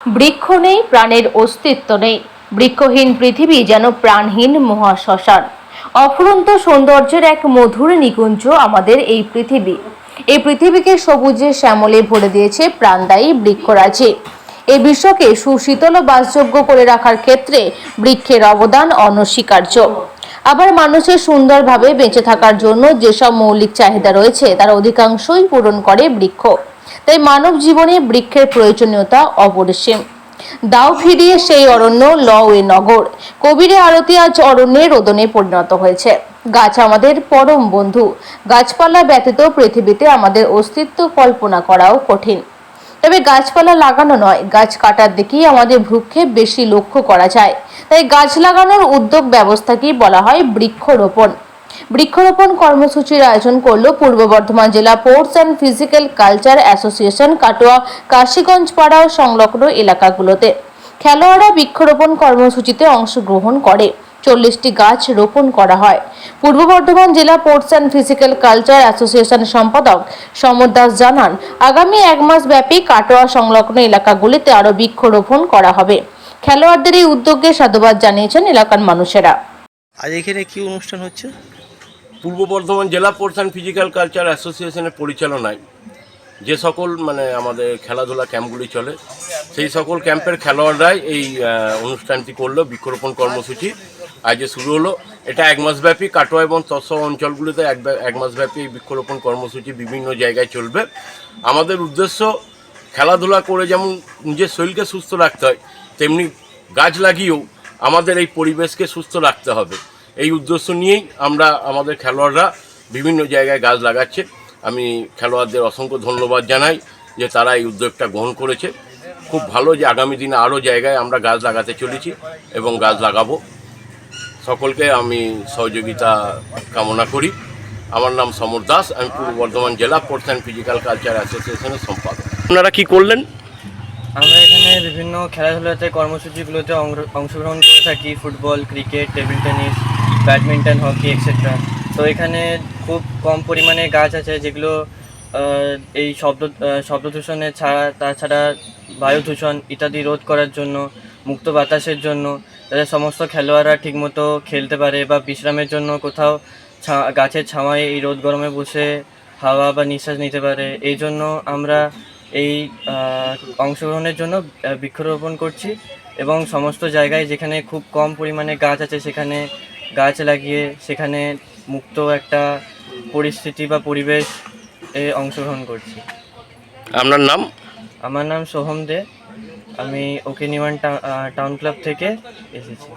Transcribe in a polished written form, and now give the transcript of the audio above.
বৃক্ষ নেই, প্রাণের অস্তিত্ব নেই। বৃক্ষহীন পৃথিবী যেন প্রাণহীন মহাশ্মশান। অফুরন্ত সৌন্দর্যের এক মধুর নিকুঞ্জ আমাদের এই পৃথিবী। এই পৃথিবীকে সবুজে শ্যামলে ভরে দিয়েছে প্রাণদায়ী বৃক্ষরাজি। এই বিশ্বকে সুশীতল ও বাসযোগ্য করে রাখার ক্ষেত্রে বৃক্ষের অবদান অনস্বীকার্য। আবার মানুষের সুন্দরভাবে বেঁচে থাকার জন্য যেসব মৌলিক চাহিদা রয়েছে তার অধিকাংশই পূরণ করে বৃক্ষ। তাই মানব জীবনে বৃক্ষের প্রয়োজনীয়তা অপরিসীম। দাও ফিরিয়ে সেই অরণ্য, লও এ নগর। কবিরে আরতি আজ অরণ্যে রোদনে পরিণত হয়েছে। গাছ আমাদের পরম বন্ধু। গাছপালা ব্যতীত পৃথিবীতে আমাদের অস্তিত্ব কল্পনা করাও কঠিন। তবে গাছপালা লাগানো নয়, গাছ কাটার দিকেই আমাদের ভ্রুক্ষেপ বেশি লক্ষ্য করা যায়। তাই গাছ লাগানোর উদ্যোগ ব্যবস্থাকেই বলা হয় বৃক্ষরোপণ। বৃক্ষরোপণ কর্মসূচির আয়োজন করল পূর্ব বর্ধমান জেলা sports and physical culture association, Katwa Kashiganj পাড়া ও সংলগ্ন এলাকাগুলোতে। খেলোয়াড়রা বৃক্ষরোপণ কর্মসূচিতে অংশগ্রহণ করে 40টি গাছ রোপণ করা হয়। পূর্ব বর্ধমান জেলা sports and physical culture association সম্পাদক সমর দাস জানান, আগামী 1 মাস ব্যাপী কাটোয়া সংলগ্ন এলাকাগুলিতে আরো বৃক্ষরোপণ করা হবে। খেলোয়াড়দের এই উদ্যোগে সাধুবাদ জানিয়েছেন এলাকার মানুষেরা। আজ এখানে কি অনুষ্ঠান হচ্ছে? পূর্ব বর্ধমান জেলা স্পোর্টস অ্যান্ড ফিজিক্যাল কালচার অ্যাসোসিয়েশনের পরিচালনায় যে সকল আমাদের খেলাধুলা ক্যাম্পগুলি চলে, সেই সকল ক্যাম্পের খেলোয়াড়রাই এই অনুষ্ঠানটি করলো। বৃক্ষরোপণ কর্মসূচি আজ শুরু হলো। এটা 1 মাসব্যাপী কাটোয়া এবং তৎসম অঞ্চলগুলিতে 1 মাসব্যাপী এই বৃক্ষরোপণ কর্মসূচি বিভিন্ন জায়গায় চলবে। আমাদের উদ্দেশ্য খেলাধুলা করে যেমন নিজের শরীরকে সুস্থ রাখতে হয়, তেমনি গাছ লাগিয়েও আমাদের এই পরিবেশকে সুস্থ রাখতে হবে। এই উদ্দেশ্য নিয়েই আমাদের খেলোয়াড়রা বিভিন্ন জায়গায় গাছ লাগাচ্ছে। আমি খেলোয়াড়দের অসংখ্য ধন্যবাদ জানাই যে তারা এই উদ্যোগটা গ্রহণ করেছে। খুব ভালো যে আগামী দিনে আরও জায়গায় আমরা গাছ লাগাতে চলেছি এবং গাছ লাগাবো। সকলকে আমি সহযোগিতা কামনা করি। আমার নাম সমর দাস, আমি পূর্ব বর্ধমান জেলা স্পোর্টস অ্যান্ড ফিজিক্যাল কালচার অ্যাসোসিয়েশনের সম্পাদক। আপনারা কি করলেন? আমরা এখানে বিভিন্ন খেলাধুলাতে কর্মসূচিগুলোতে অংশগ্রহণ করে থাকি। Football, cricket, table tennis, badminton, hockey etcetera. তো এখানে খুব কম পরিমাণে গাছ আছে যেগুলো এই শব্দ দূষণের তাছাড়া বায়ু দূষণ ইত্যাদি রোধ করার জন্য, মুক্ত বাতাসের জন্য, যাতে সমস্ত খেলোয়াড়রা ঠিকমতো খেলতে পারে বা বিশ্রামের জন্য কোথাও গাছের ছাওয়ায় এই রোদ গরমে বসে হাওয়া বা নিঃশ্বাস নিতে পারে, এই জন্য আমরা এই অংশগ্রহণের জন্য বৃক্ষরোপণ করছি। এবং সমস্ত জায়গায় যেখানে খুব কম পরিমাণে গাছ আছে সেখানে গাছ লাগিয়ে সেখানে মুক্ত একটা পরিস্থিতি বা পরিবেশ অংশগ্রহণ করছি। আপনার নাম? আমার নাম সোহম দে। আমি ওকে নিওয়ান টাউন ক্লাব থেকে এসেছি।